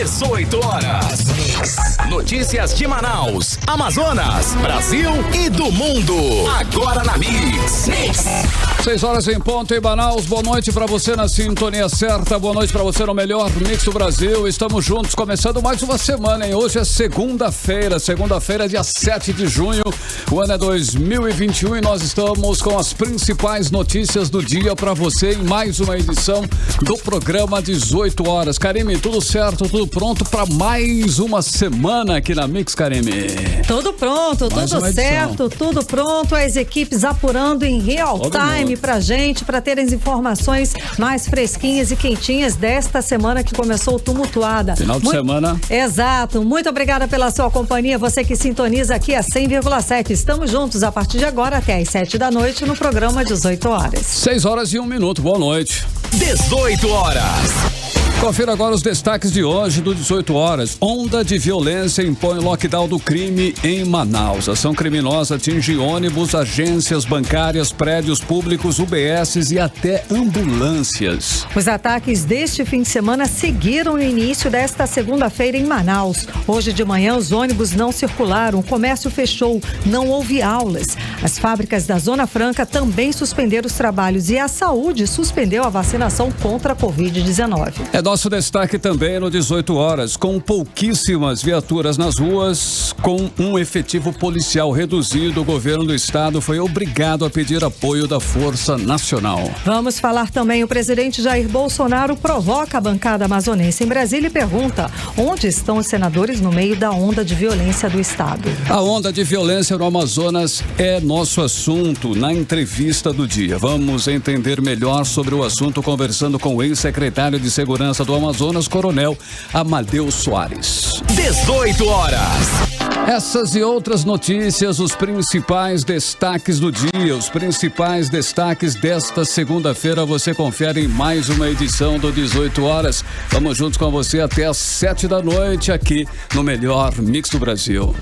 18 horas. Notícias de Manaus, Amazonas, Brasil e do mundo. Agora na Mix. 6 horas em ponto em Manaus. Boa noite pra você na sintonia certa. Boa noite pra você no melhor Mix do Brasil. Estamos juntos, começando mais uma semana, hein? Hoje é segunda-feira, dia 7 de junho. O ano é 2021 e nós estamos com as principais notícias do dia pra você em mais uma edição do programa 18 horas. Karime, tudo certo, tudo pronto pra mais uma semana aqui na Mix, Karime? Tudo pronto, tudo certo, tudo pronto. As equipes apurando em real time pra gente, pra ter as informações mais fresquinhas e quentinhas desta semana que começou tumultuada. Final de semana. Exato. Muito obrigada pela sua companhia, você que sintoniza aqui a 100,7. Estamos juntos a partir de agora até às 7 da noite no programa 18 horas. 6 horas e 1 minuto. Boa noite. 18 horas. Confira agora os destaques de hoje do 18 horas. Onda de violência impõe lockdown do crime em Manaus. Ação criminosa atinge ônibus, agências bancárias, prédios públicos, UBSs e até ambulâncias. Os ataques deste fim de semana seguiram no início desta segunda-feira em Manaus. Hoje de manhã os ônibus não circularam, o comércio fechou, não houve aulas. As fábricas da Zona Franca também suspenderam os trabalhos e a saúde suspendeu a vacinação contra a Covid-19. Nosso destaque também no 18 horas, com pouquíssimas viaturas nas ruas, com um efetivo policial reduzido, o governo do estado foi obrigado a pedir apoio da Força Nacional. Vamos falar também, o presidente Jair Bolsonaro provoca a bancada amazonense em Brasília e pergunta onde estão os senadores no meio da onda de violência do estado. A onda de violência no Amazonas é nosso assunto na entrevista do dia. Vamos entender melhor sobre o assunto conversando com o ex-secretário de Segurança do Amazonas, Coronel Amadeu Soares. 18 horas. Essas e outras notícias, os principais destaques do dia, os principais destaques desta segunda-feira, você confere em mais uma edição do 18 horas. Vamos juntos com você até às 7 da noite aqui no melhor Mix do Brasil.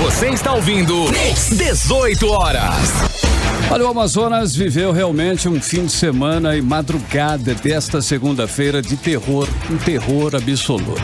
Você está ouvindo Mix 18 horas. Olha, o Amazonas viveu realmente um fim de semana e madrugada desta segunda-feira de terror, um terror absoluto.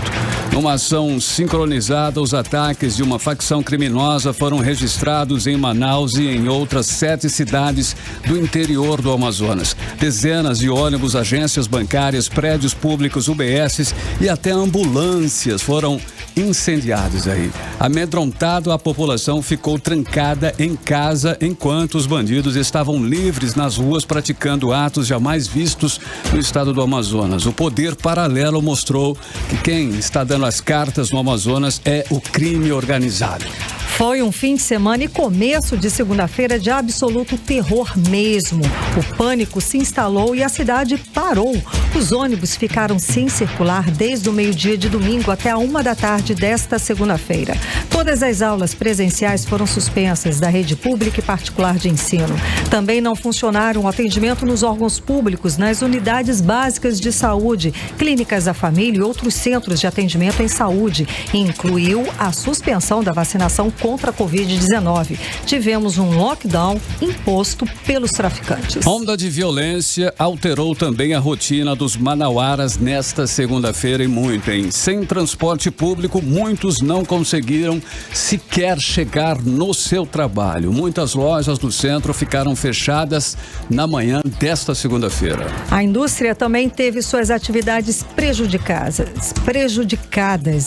Numa ação sincronizada, os ataques de uma facção criminosa foram registrados em Manaus e em outras 7 cidades do interior do Amazonas. Dezenas de ônibus, agências bancárias, prédios públicos, UBSs e até ambulâncias foram incendiados aí. Amedrontado, a população ficou trancada em casa enquanto os bandidos estavam livres nas ruas praticando atos jamais vistos no estado do Amazonas. O poder paralelo mostrou que quem está dando as cartas no Amazonas é o crime organizado. Foi um fim de semana e começo de segunda-feira de absoluto terror mesmo. O pânico se instalou e a cidade parou. Os ônibus ficaram sem circular desde o meio-dia de domingo até a 1 da tarde desta segunda-feira. Todas as aulas presenciais foram suspensas da rede pública e particular de ensino. Também não funcionaram o atendimento nos órgãos públicos, nas unidades básicas de saúde, clínicas da família e outros centros de atendimento em saúde. E incluiu a suspensão da vacinação contra a Covid-19. Tivemos um lockdown imposto pelos traficantes. Onda de violência alterou também a rotina dos manauaras nesta segunda-feira e muito, hein? Sem transporte público, muitos não conseguiram sequer chegar no seu trabalho. Muitas lojas do centro ficaram fechadas na manhã desta segunda-feira. A indústria também teve suas atividades prejudicadas.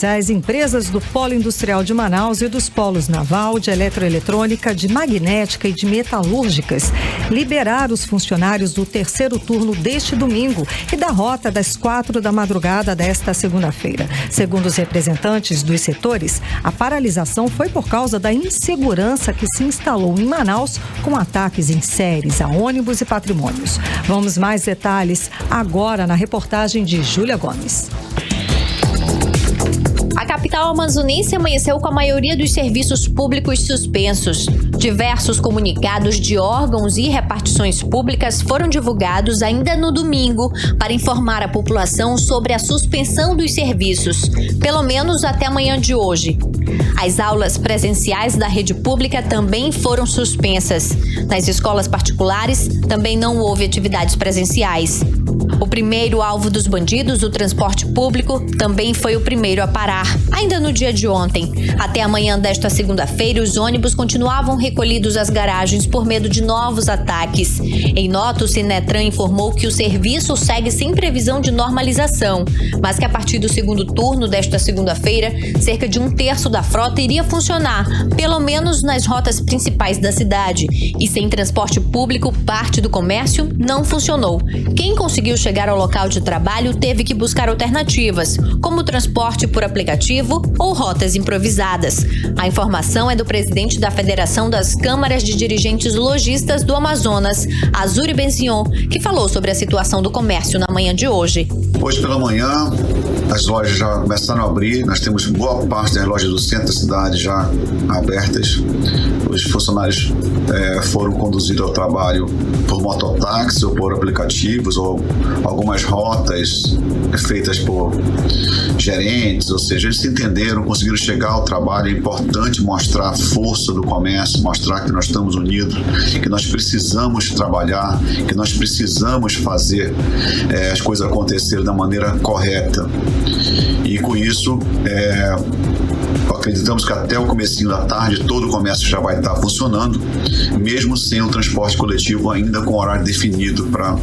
As empresas do Polo Industrial de Manaus e dos polos naval, de eletroeletrônica, de magnética e de metalúrgicas liberaram os funcionários do terceiro turno deste domingo e da rota das 4 da madrugada desta segunda-feira. Segundo os representantes dos setores, a paralisação foi por causa da insegurança que se instalou em Manaus com ataques em séries a ônibus e patrimônios. Vamos mais detalhes agora na reportagem de Júlia Gomes. A capital amazonense amanheceu com a maioria dos serviços públicos suspensos. Diversos comunicados de órgãos e repartições públicas foram divulgados ainda no domingo para informar a população sobre a suspensão dos serviços, pelo menos até amanhã de hoje. As aulas presenciais da rede pública também foram suspensas. Nas escolas particulares, também não houve atividades presenciais. O primeiro alvo dos bandidos, o transporte público, também foi o primeiro a parar, ainda no dia de ontem. Até amanhã desta segunda-feira, os ônibus continuavam recolhidos às garagens por medo de novos ataques. Em nota, o Sinetran informou que o serviço segue sem previsão de normalização, mas que a partir do segundo turno desta segunda-feira, cerca de 1/3 da frota iria funcionar, pelo menos nas rotas principais da cidade. E sem transporte público, parte do comércio não funcionou. Quem conseguiu chegar ao local de trabalho teve que buscar alternativas, como transporte por aplicativo ou rotas improvisadas. A informação é do presidente da Federação das Câmaras de Dirigentes Lojistas do Amazonas, Azuri Benzion, que falou sobre a situação do comércio na manhã de hoje. Hoje pela manhã, as lojas já começaram a abrir, nós temos boa parte das lojas do centro da cidade já abertas. Os funcionários foram conduzidos ao trabalho por mototáxi ou por aplicativos ou algumas rotas feitas por gerentes, ou seja, eles se entenderam, conseguiram chegar ao trabalho. É importante mostrar a força do comércio, mostrar que nós estamos unidos, que nós precisamos trabalhar, que nós precisamos fazer as coisas acontecerem da maneira correta. E com isso, acreditamos que até o comecinho da tarde todo o comércio já vai estar funcionando, mesmo sem o transporte coletivo ainda com horário definido para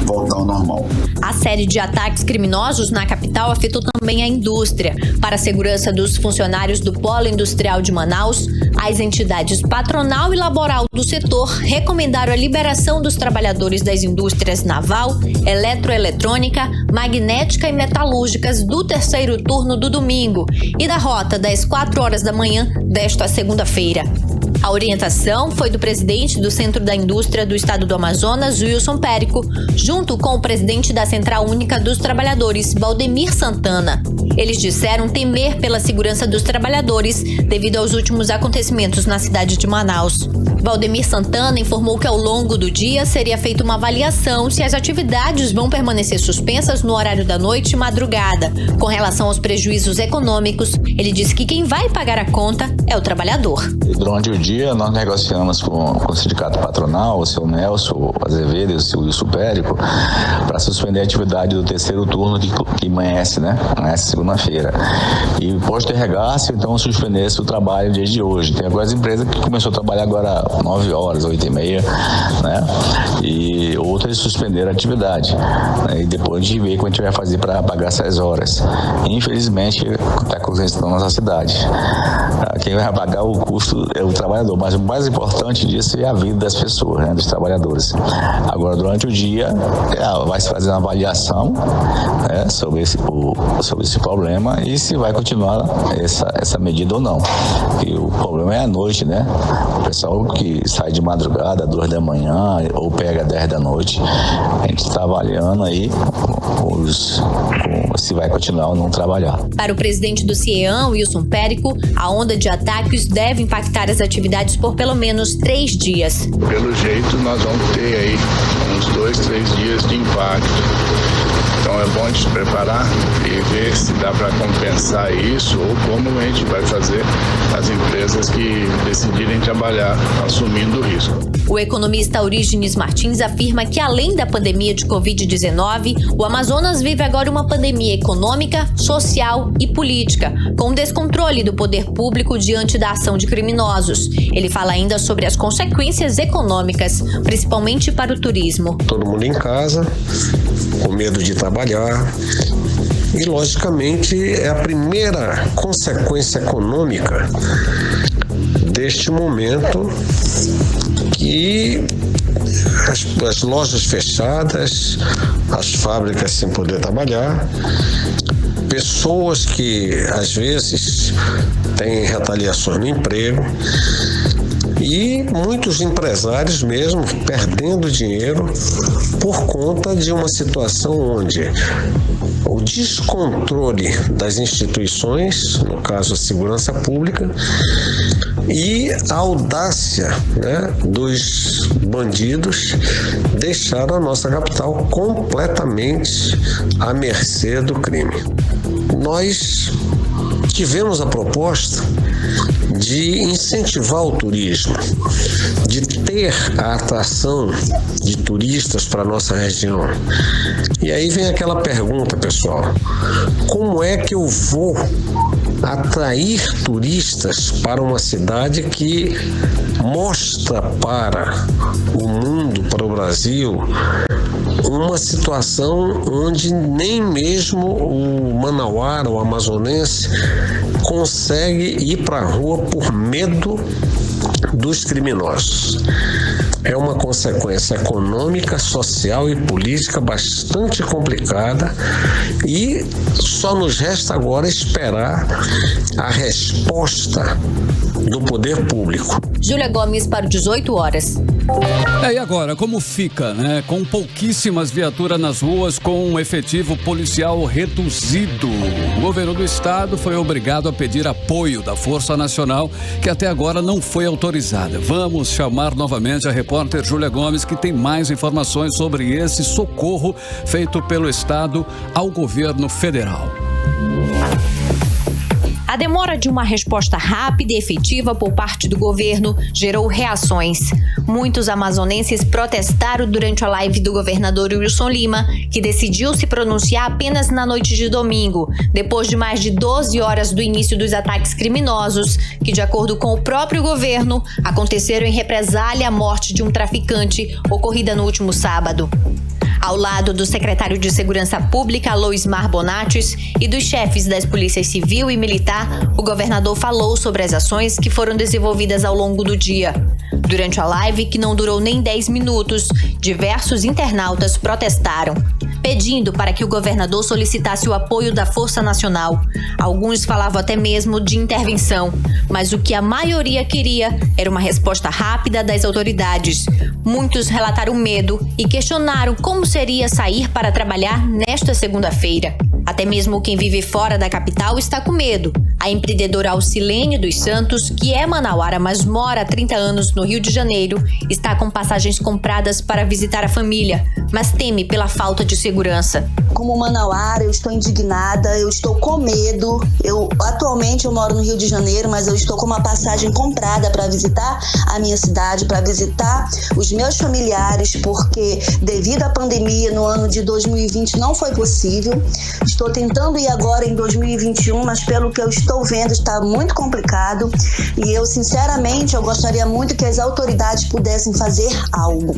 voltar ao normal. A série de ataques criminosos na capital afetou também a indústria. Para a segurança dos funcionários do Polo Industrial de Manaus, as entidades patronal e laboral do setor recomendaram a liberação dos trabalhadores das indústrias naval, eletroeletrônica, magnética e metalúrgicas do terceiro turno do domingo e da rota das 4 horas da manhã desta segunda-feira. A orientação foi do presidente do Centro da Indústria do Estado do Amazonas, Wilson Périco, junto com o presidente da Central Única dos Trabalhadores, Valdemir Santana. Eles disseram temer pela segurança dos trabalhadores devido aos últimos acontecimentos na cidade de Manaus. Valdemir Santana informou que ao longo do dia seria feita uma avaliação se as atividades vão permanecer suspensas no horário da noite e madrugada. Com relação aos prejuízos econômicos, ele disse que quem vai pagar a conta é o trabalhador. Durante o dia, nós negociamos com o sindicato patronal, o seu Nelson, o Azevedo e o seu Wilson Périco, para suspender a atividade do terceiro turno que amanhece, né? Amanhece segunda-feira. E postergasse, então, suspendesse o trabalho no dia de hoje. Tem algumas empresas que começou a trabalhar agora 9 horas, 8h30, né? E outras suspenderam a atividade. Né? E depois a gente vê como a gente vai fazer para pagar essas horas. Infelizmente, está acontecendo na nossa cidade. Quem vai pagar o custo é o trabalhador, mas o mais importante disso é a vida das pessoas, né? Dos trabalhadores. Agora, durante o dia, vai se fazer uma avaliação, né? sobre esse problema e se vai continuar essa medida ou não. E o problema é à noite, né? O pessoal que sai de madrugada, 2 da manhã ou pega 10 da noite, a gente está avaliando aí se vai continuar ou não trabalhar. Para o presidente do CIEAM, Wilson Périco, a onda de ataques deve impactar as atividades por pelo menos 3 dias. Pelo jeito, nós vamos ter aí uns 2, 3 dias de impacto. Então é bom a gente se preparar e ver se dá para compensar isso ou como a gente vai fazer as empresas que decidirem trabalhar assumindo o risco. O economista Orígenes Martins afirma que, além da pandemia de Covid-19, o Amazonas vive agora uma pandemia econômica, social e política, com o descontrole do poder público diante da ação de criminosos. Ele fala ainda sobre as consequências econômicas, principalmente para o turismo. Todo mundo em casa, com medo de trabalhar. E, logicamente, é a primeira consequência econômica deste momento que as lojas fechadas, as fábricas sem poder trabalhar, pessoas que, às vezes, têm retaliações no emprego e muitos empresários mesmo perdendo dinheiro por conta de uma situação onde o descontrole das instituições, no caso a segurança pública, e a audácia, né, dos bandidos deixaram a nossa capital completamente à mercê do crime. Nós tivemos a proposta de incentivar o turismo, de ter a atração de turistas para a nossa região. E aí vem aquela pergunta, pessoal: como é que eu vou atrair turistas para uma cidade que mostra para o mundo, para o Brasil, uma situação onde nem mesmo o manauara, o amazonense, consegue ir para a rua por medo dos criminosos? É uma consequência econômica, social e política bastante complicada e só nos resta agora esperar a resposta do poder público. Júlia Gomes para o 18 horas. E agora, como fica, né? Com pouquíssimas viaturas nas ruas, com um efetivo policial reduzido. O governo do estado foi obrigado a pedir apoio da Força Nacional, que até agora não foi autorizada. Vamos chamar novamente a repórter Júlia Gomes, que tem mais informações sobre esse socorro feito pelo estado ao governo federal. A demora de uma resposta rápida e efetiva por parte do governo gerou reações. Muitos amazonenses protestaram durante a live do governador Wilson Lima, que decidiu se pronunciar apenas na noite de domingo, depois de mais de 12 horas do início dos ataques criminosos, que, de acordo com o próprio governo, aconteceram em represália à morte de um traficante ocorrida no último sábado. Ao lado do secretário de Segurança Pública, Loismar Bonatis, e dos chefes das polícias civil e militar, o governador falou sobre as ações que foram desenvolvidas ao longo do dia. Durante a live, que não durou nem 10 minutos, diversos internautas protestaram, pedindo para que o governador solicitasse o apoio da Força Nacional. Alguns falavam até mesmo de intervenção, mas o que a maioria queria era uma resposta rápida das autoridades. Muitos relataram medo e questionaram como seria sair para trabalhar nesta segunda-feira. Até mesmo quem vive fora da capital está com medo. A empreendedora Alcilene dos Santos, que é manauara, mas mora há 30 anos no Rio de Janeiro, está com passagens compradas para visitar a família, mas teme pela falta de segurança. Como manauara, eu estou indignada, eu estou com medo. Atualmente eu moro no Rio de Janeiro, mas eu estou com uma passagem comprada para visitar a minha cidade, para visitar os meus familiares, porque devido à pandemia no ano de 2020 não foi possível. Estou tentando ir agora em 2021, mas pelo que eu estou vendo está muito complicado e eu sinceramente eu gostaria muito que as autoridades pudessem fazer algo.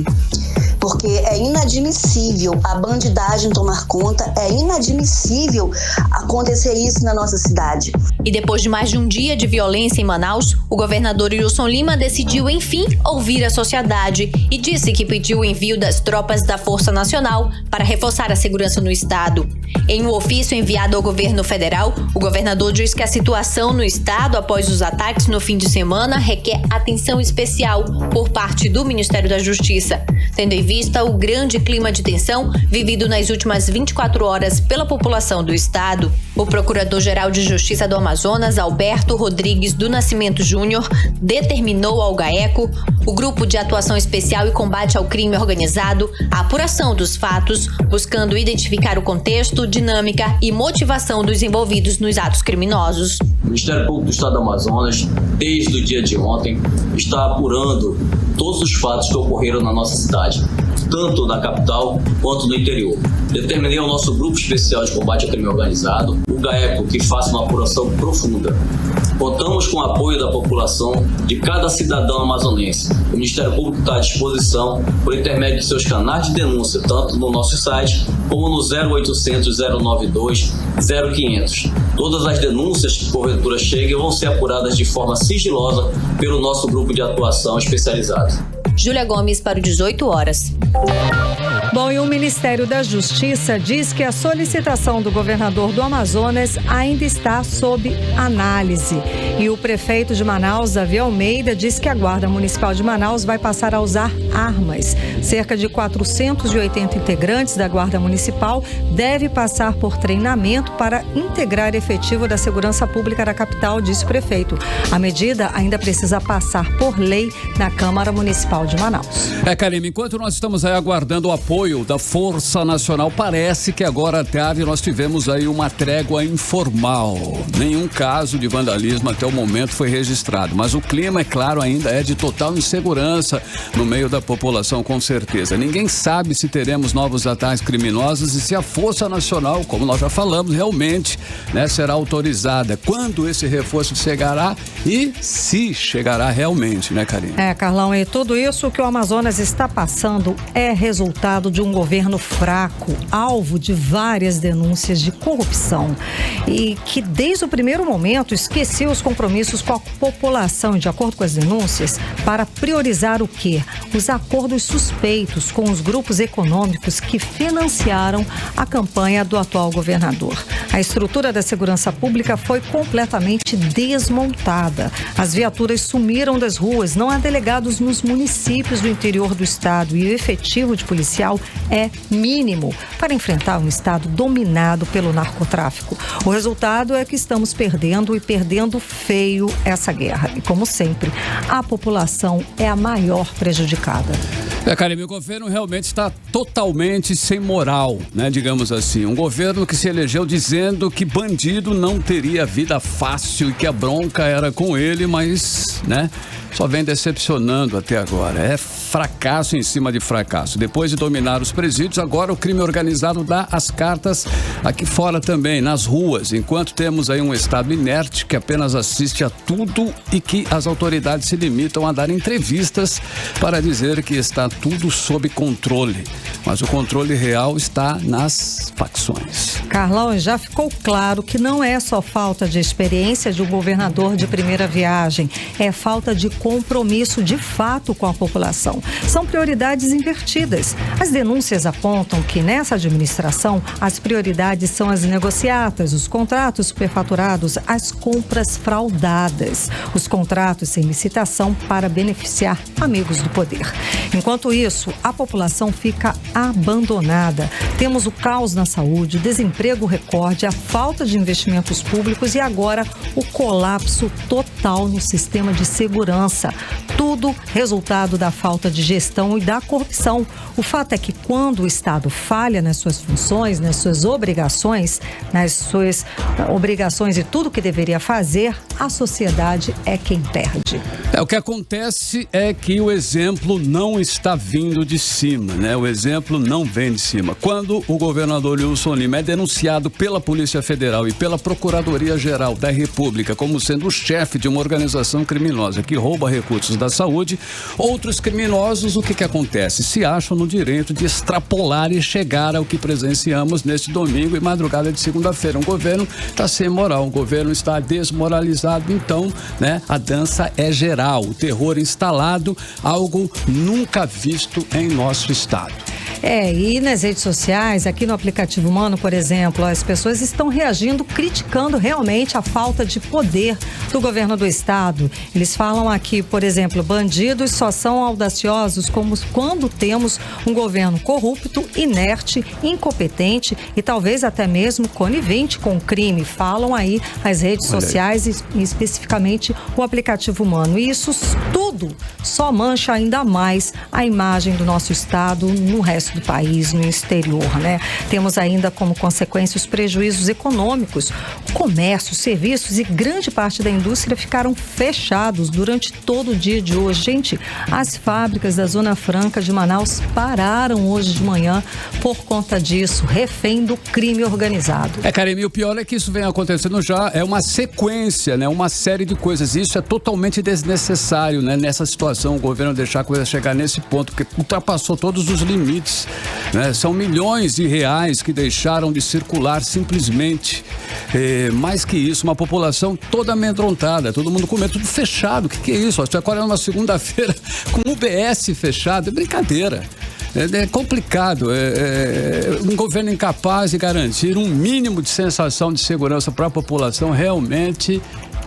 Porque é inadmissível a bandidagem tomar conta, é inadmissível acontecer isso na nossa cidade. E depois de mais de um dia de violência em Manaus, o governador Wilson Lima decidiu, enfim, ouvir a sociedade e disse que pediu o envio das tropas da Força Nacional para reforçar a segurança no estado. Em um ofício enviado ao governo federal, o governador diz que a situação no estado após os ataques no fim de semana requer atenção especial por parte do Ministério da Justiça, tendo em vista o grande clima de tensão vivido nas últimas 24 horas pela população do estado. O Procurador-Geral de Justiça do Amazonas, Alberto Rodrigues do Nascimento Júnior, determinou ao GAECO, o Grupo de Atuação Especial e Combate ao Crime Organizado, a apuração dos fatos, buscando identificar o contexto, dinâmica e motivação dos envolvidos nos atos criminosos. O Ministério Público do Estado do Amazonas, desde o dia de ontem, está apurando todos os fatos que ocorreram na nossa cidade, tanto na capital quanto no interior. Determinei ao nosso Grupo Especial de Combate ao Crime Organizado, o GAECO, que faça uma apuração profunda. Contamos com o apoio da população, de cada cidadão amazonense. O Ministério Público está à disposição por intermédio de seus canais de denúncia, tanto no nosso site como no 0800 092 0500. Todas as denúncias que porventura cheguem vão ser apuradas de forma sigilosa pelo nosso grupo de atuação especializado. Júlia Gomes para o 18 horas. Bom, e o Ministério da Justiça diz que a solicitação do governador do Amazonas ainda está sob análise. E o prefeito de Manaus, Davi Almeida, diz que a Guarda Municipal de Manaus vai passar a usar armas. Cerca de 480 integrantes da Guarda Municipal devem passar por treinamento para integrar efetivo da segurança pública da capital, disse o prefeito. A medida ainda precisa passar por lei na Câmara Municipal de Manaus. Karime, enquanto nós estamos aí aguardando o apoio da Força Nacional, parece que agora à tarde nós tivemos aí uma trégua informal. Nenhum caso de vandalismo até o momento foi registrado, mas o clima, é claro, ainda é de total insegurança no meio da população, com certeza. Ninguém sabe se teremos novos ataques criminosos e se a Força Nacional, como nós já falamos, realmente, né, será autorizada. Quando esse reforço chegará e se chegará realmente, né, Karine? Carlão, e tudo isso que o Amazonas está passando é resultado de um governo fraco, alvo de várias denúncias de corrupção e que desde o primeiro momento esqueceu os compromissos com a população, de acordo com as denúncias, para priorizar o quê? Os acordos suspeitos com os grupos econômicos que financiaram a campanha do atual governador. A estrutura da segurança pública foi completamente desmontada. As viaturas sumiram das ruas, não há delegados nos municípios do interior do estado e o efetivo de policial é mínimo para enfrentar um estado dominado pelo narcotráfico. O resultado é que estamos perdendo e perdendo feio essa guerra. E como sempre, a população é a maior prejudicada. Karime, o governo realmente está totalmente sem moral, né? Digamos assim. Um governo que se elegeu dizendo que bandido não teria vida fácil e que a bronca era com ele, mas, né? Só vem decepcionando até agora. É fracasso em cima de fracasso. Depois de dominar os presídios, agora o crime organizado dá as cartas aqui fora também, nas ruas. Enquanto temos aí um Estado inerte que apenas assiste a tudo e que as autoridades se limitam a dar entrevistas para dizer que está tudo sob controle. Mas o controle real está nas facções. Carlão, já ficou claro que não é só falta de experiência de um governador de primeira viagem, é falta de compromisso de fato com a população. São prioridades invertidas. As denúncias apontam que nessa administração as prioridades são as negociatas, os contratos superfaturados, as compras fraudadas, os contratos sem licitação para beneficiar amigos do poder. Enquanto isso, a população fica abandonada. Temos o caos na saúde, o desemprego recorde, a falta de investimentos públicos e agora o colapso total no sistema de segurança. Tudo resultado da falta de gestão e da corrupção. O fato é que quando o Estado falha nas suas funções, nas suas obrigações e tudo que deveria fazer, a sociedade é quem perde. O que acontece é que o exemplo não está vindo de cima, né? O exemplo não vem de cima. Quando o governador Wilson Lima é denunciado pela Polícia Federal e pela Procuradoria-Geral da República como sendo o chefe de uma organização criminosa que rouba recursos da saúde, outros criminosos, o que acontece? Se acham no direito de extrapolar e chegar ao que presenciamos neste domingo e madrugada de segunda-feira. Um governo está sem moral, um governo está desmoralizado, então, né, a dança é geral, o terror instalado, algo nunca visto em nosso estado. E nas redes sociais, aqui no aplicativo Mano, por exemplo, as pessoas estão reagindo, criticando realmente a falta de poder do governo do estado. Eles falam aqui, por exemplo, bandidos só são audaciosos como quando temos um governo corrupto, inerte, incompetente e talvez até mesmo conivente com o crime. Falam aí as redes sociais e especificamente o aplicativo Mano. E isso tudo só mancha ainda mais a imagem do nosso estado no resto do país, no exterior, né? Temos ainda como consequência os prejuízos econômicos. O comércio, serviços e grande parte da indústria ficaram fechados durante todo o dia de hoje. Gente, as fábricas da Zona Franca de Manaus pararam hoje de manhã por conta disso, refém do crime organizado. Karime, o pior é que isso vem acontecendo já, é uma sequência, né? Uma série de coisas. Isso é totalmente desnecessário, né? Nessa situação, o governo deixar a coisa chegar nesse ponto, porque ultrapassou todos os limites, né? São milhões de reais que deixaram de circular simplesmente. Mais que isso, uma população toda amedrontada, todo mundo com medo, tudo fechado. O que é isso? Agora é uma segunda-feira com o UBS fechado, é brincadeira. É complicado. Um governo incapaz de garantir um mínimo de sensação de segurança para a população realmente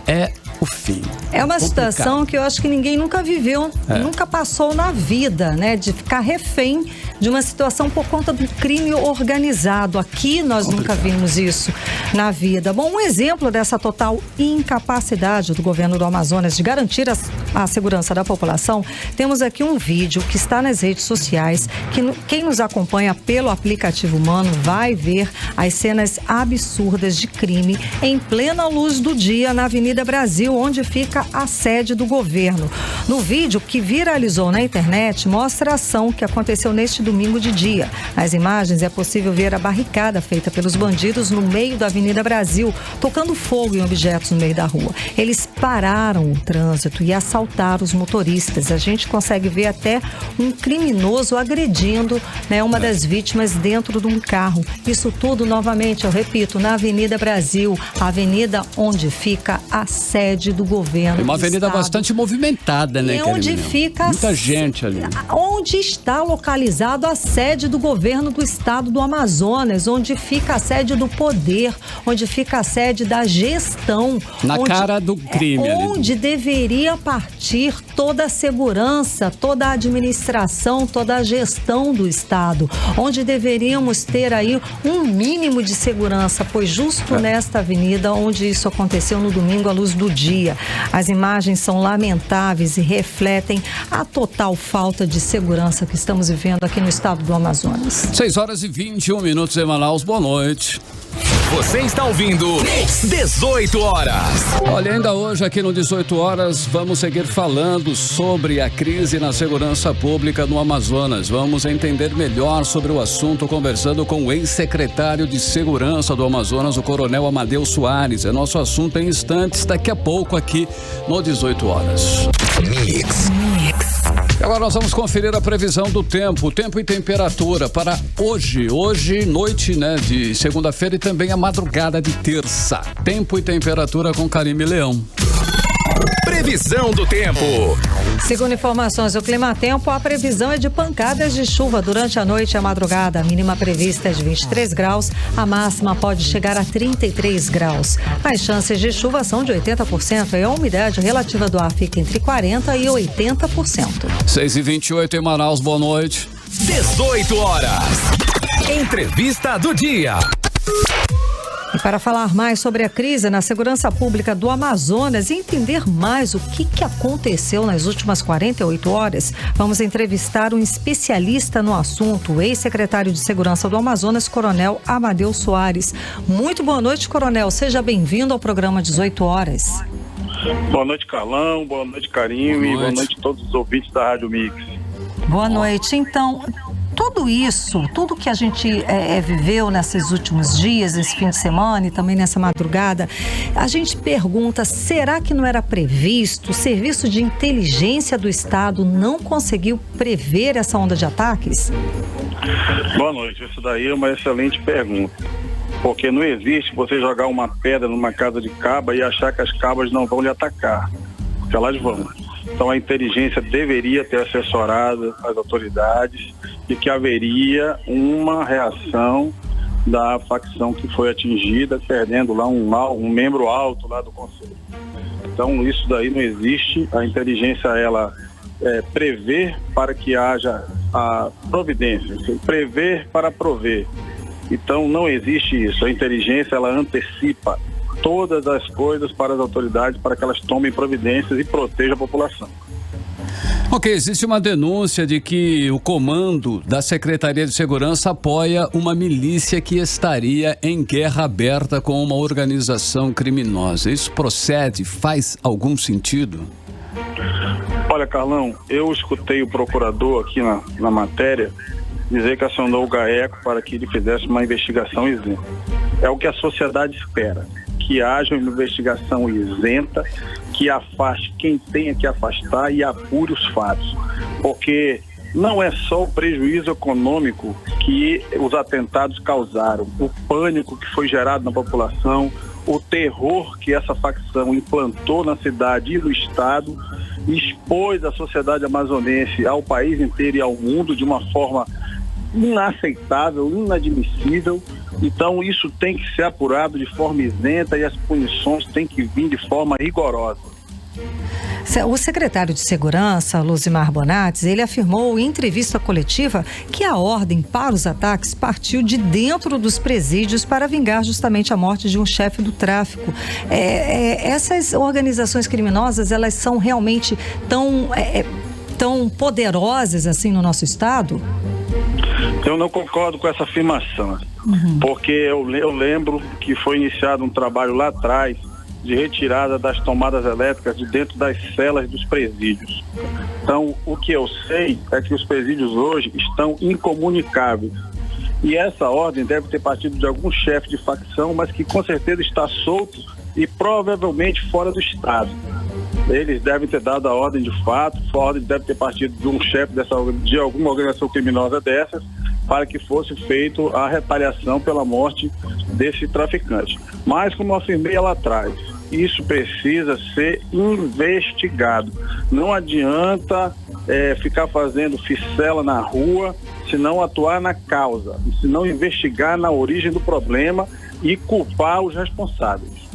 é o fim. É uma situação que eu acho que ninguém nunca viveu, nunca passou na vida, né? De ficar refém de uma situação por conta do crime organizado. Aqui nós nunca vimos isso na vida. Bom, um exemplo dessa total incapacidade do governo do Amazonas de garantir a segurança da população, temos aqui um vídeo que está nas redes sociais, que quem nos acompanha pelo aplicativo Mano vai ver as cenas absurdas de crime em plena luz do dia na Avenida Brasil, onde fica a sede do governo. No vídeo que viralizou na internet, mostra a ação que aconteceu neste domingo de dia. Nas imagens é possível ver a barricada feita pelos bandidos no meio da Avenida Brasil, tocando fogo em objetos no meio da rua. Eles pararam o trânsito e assaltaram os motoristas. A gente consegue ver até um criminoso agredindo, né, uma das vítimas dentro de um carro. Isso tudo, novamente, eu repito, na Avenida Brasil, a avenida onde fica a sede do governo. É uma avenida estado. Bastante movimentada, né? E onde fica muita gente ali. Onde está localizado a sede do governo do estado do Amazonas, onde fica a sede do poder, onde fica a sede da gestão. Na cara do crime. Onde deveria partir toda a segurança, toda a administração, toda a gestão do estado. Onde deveríamos ter aí um mínimo de segurança, pois justo nesta avenida onde isso aconteceu no domingo à luz do dia. As imagens são lamentáveis e refletem a total falta de segurança que estamos vivendo aqui no estado do Amazonas. 6h21 em Manaus. Boa noite. Você está ouvindo 18 horas. Olha, ainda hoje aqui no 18 horas vamos seguir falando sobre a crise na segurança pública no Amazonas. Vamos entender melhor sobre o assunto conversando com o ex-secretário de Segurança do Amazonas, o Coronel Amadeu Soares. É nosso assunto em instantes, daqui a pouco aqui no 18 horas. Mix. Agora nós vamos conferir a previsão do tempo e temperatura para hoje noite, né, de segunda-feira e também a madrugada de terça. Tempo e temperatura com Karime Leão. Previsão do tempo. Segundo informações do Climatempo, a previsão é de pancadas de chuva durante a noite e a madrugada. A mínima prevista é de 23 graus, a máxima pode chegar a 33 graus. As chances de chuva são de 80% e a umidade relativa do ar fica entre 40% e 80%. 6h28 em Manaus, boa noite. 18 horas. Entrevista do dia. E para falar mais sobre a crise na segurança pública do Amazonas e entender mais o que aconteceu nas últimas 48 horas, vamos entrevistar um especialista no assunto, o ex-secretário de Segurança do Amazonas, Coronel Amadeu Soares. Muito boa noite, Coronel. Seja bem-vindo ao programa 18 horas. Boa noite, Carlão. Boa noite, Karime. Boa noite a todos os ouvintes da Rádio Mix. Boa noite. Então, tudo que a gente viveu nesses últimos dias, esse fim de semana e também nessa madrugada, a gente pergunta, será que não era previsto? O Serviço de Inteligência do Estado não conseguiu prever essa onda de ataques? Boa noite, isso daí é uma excelente pergunta, porque não existe você jogar uma pedra numa casa de caba e achar que as cabas não vão lhe atacar, porque elas vão. Então a inteligência deveria ter assessorado as autoridades de que haveria uma reação da facção que foi atingida, perdendo lá um membro alto lá do Conselho. Então isso daí não existe. A inteligência, ela prevê para que haja a providência, prever para prover. Então não existe isso. A inteligência, ela antecipa todas as coisas para as autoridades, para que elas tomem providências e protejam a população. Ok, existe uma denúncia de que o comando da Secretaria de Segurança apoia uma milícia que estaria em guerra aberta com uma organização criminosa. Isso procede? Faz algum sentido? Olha, Carlão, eu escutei o procurador aqui na matéria dizer que acionou o GAECO para que ele fizesse uma investigação isenta. É o que a sociedade espera, que haja uma investigação isenta, que afaste quem tenha que afastar e apure os fatos. Porque não é só o prejuízo econômico que os atentados causaram, o pânico que foi gerado na população, o terror que essa facção implantou na cidade e no estado, expôs a sociedade amazonense ao país inteiro e ao mundo de uma forma inaceitável, inadmissível. Então isso tem que ser apurado de forma isenta e as punições têm que vir de forma rigorosa. O secretário de Segurança, Luzimar Bonates, ele afirmou em entrevista coletiva que a ordem para os ataques partiu de dentro dos presídios para vingar justamente a morte de um chefe do tráfico. Essas organizações criminosas, elas são realmente tão poderosas assim no nosso estado? Eu não concordo com essa afirmação, porque eu lembro que foi iniciado um trabalho lá atrás de retirada das tomadas elétricas de dentro das celas dos presídios. Então, o que eu sei é que os presídios hoje estão incomunicáveis. E essa ordem deve ter partido de algum chefe de facção, mas que com certeza está solto e provavelmente fora do estado. Eles devem ter dado a ordem de fato, a ordem deve ter partido de um chefe de alguma organização criminosa dessas, para que fosse feita a retaliação pela morte desse traficante. Mas, como eu afirmei lá atrás, isso precisa ser investigado. Não adianta ficar fazendo ficela na rua, se não atuar na causa, se não investigar na origem do problema e culpar os responsáveis.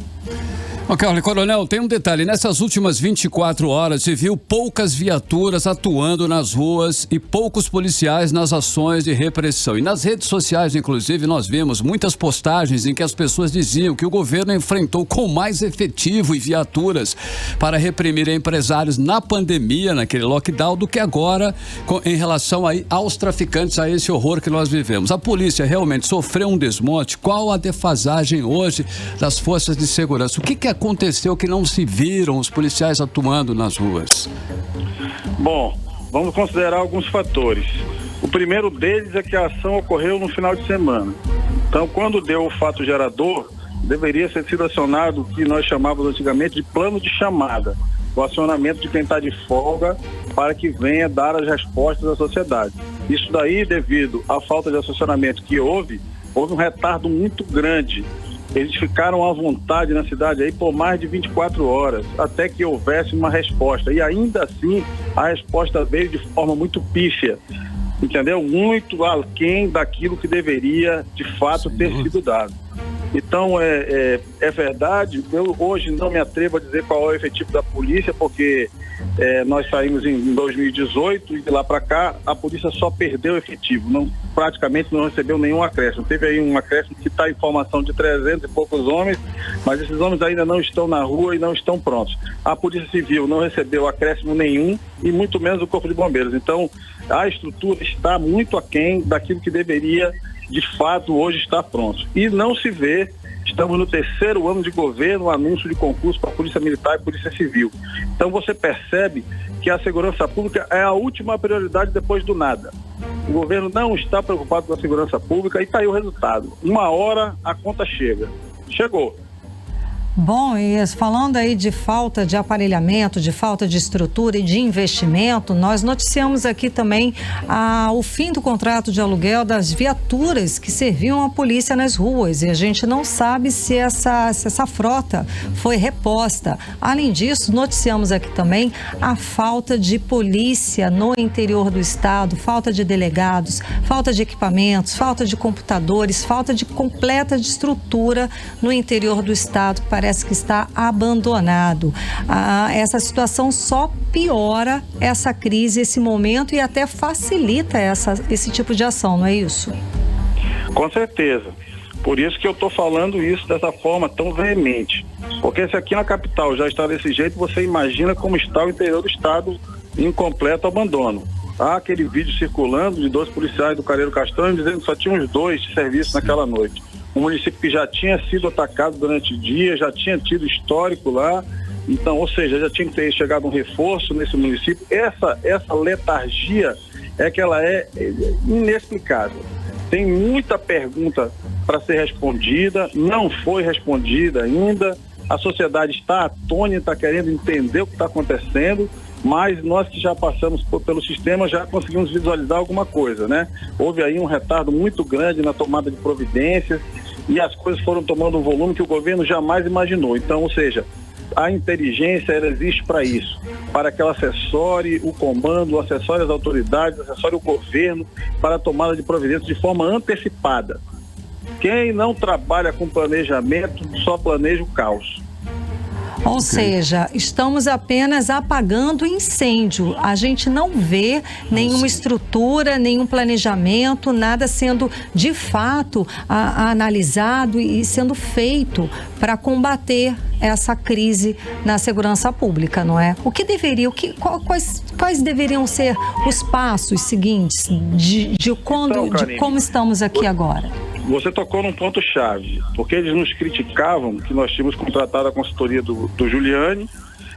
Ok, Coronel, tem um detalhe. Nessas últimas 24 horas, se viu poucas viaturas atuando nas ruas e poucos policiais nas ações de repressão. E nas redes sociais, inclusive, nós vimos muitas postagens em que as pessoas diziam que o governo enfrentou com mais efetivo e viaturas para reprimir empresários na pandemia, naquele lockdown, do que agora em relação aos traficantes, a esse horror que nós vivemos. A polícia realmente sofreu um desmonte. Qual a defasagem hoje das forças de segurança? O que aconteceu que não se viram os policiais atuando nas ruas? Bom, vamos considerar alguns fatores. O primeiro deles é que a ação ocorreu no final de semana. Então, quando deu o fato gerador, deveria ter sido acionado o que nós chamávamos antigamente de plano de chamada, o acionamento de quem está de folga para que venha dar as respostas à sociedade. Isso daí, devido à falta de acionamento que houve um retardo muito grande. Eles ficaram à vontade na cidade aí por mais de 24 horas, até que houvesse uma resposta. E ainda assim, a resposta veio de forma muito pífia, entendeu? Muito aquém daquilo que deveria, de fato, ter sido dado. Então, é verdade, eu hoje não me atrevo a dizer qual é o efetivo da polícia, porque nós saímos em 2018 e de lá para cá a polícia só perdeu efetivo, praticamente não recebeu nenhum acréscimo. Teve aí um acréscimo que está em formação de 300 e poucos homens, mas esses homens ainda não estão na rua e não estão prontos. A Polícia Civil não recebeu acréscimo nenhum e muito menos o Corpo de Bombeiros. Então, a estrutura está muito aquém daquilo que deveria, de fato, hoje estar pronto. E não se vê. Estamos no 3º ano de governo, anúncio de concurso para a Polícia Militar e Polícia Civil. Então você percebe que a segurança pública é a última prioridade depois do nada. O governo não está preocupado com a segurança pública e está aí o resultado. Uma hora a conta chega. Chegou. Bom, e falando aí de falta de aparelhamento, de falta de estrutura e de investimento, nós noticiamos aqui também o fim do contrato de aluguel das viaturas que serviam à polícia nas ruas, e a gente não sabe se essa frota foi reposta. Além disso, noticiamos aqui também a falta de polícia no interior do estado, falta de delegados, falta de equipamentos, falta de computadores, falta de completa de estrutura no interior do estado. Parece que está abandonado. Essa situação só piora essa crise, esse momento, e até facilita esse tipo de ação, não é isso? Com certeza. Por isso que eu estou falando isso dessa forma tão veemente. Porque se aqui na capital já está desse jeito, você imagina como está o interior do estado em completo abandono. Há aquele vídeo circulando de 2 policiais do Careiro Castanho dizendo que só tinha uns 2 de serviço naquela noite. Um município que já tinha sido atacado durante o dia, já tinha tido histórico lá, então, ou seja, já tinha que ter chegado um reforço nesse município. Essa letargia é que ela é inexplicável. Tem muita pergunta para ser respondida, não foi respondida ainda, a sociedade está atônita, querendo entender o que está acontecendo, mas nós que já passamos pelo sistema já conseguimos visualizar alguma coisa, né? Houve aí um retardo muito grande na tomada de providências e as coisas foram tomando um volume que o governo jamais imaginou. Então, ou seja, a inteligência ela existe para isso, para que ela assessore o comando, assessore as autoridades, assessore o governo para a tomada de providências de forma antecipada. Quem não trabalha com planejamento só planeja o caos. Ou seja, estamos apenas apagando incêndio. A gente não vê nenhuma estrutura, nenhum planejamento, nada sendo de fato analisado e sendo feito para combater essa crise na segurança pública, não é? O que deveria, quais deveriam ser os passos seguintes de como estamos aqui agora? Você tocou num ponto-chave, porque eles nos criticavam que nós tínhamos contratado a consultoria do Giuliani,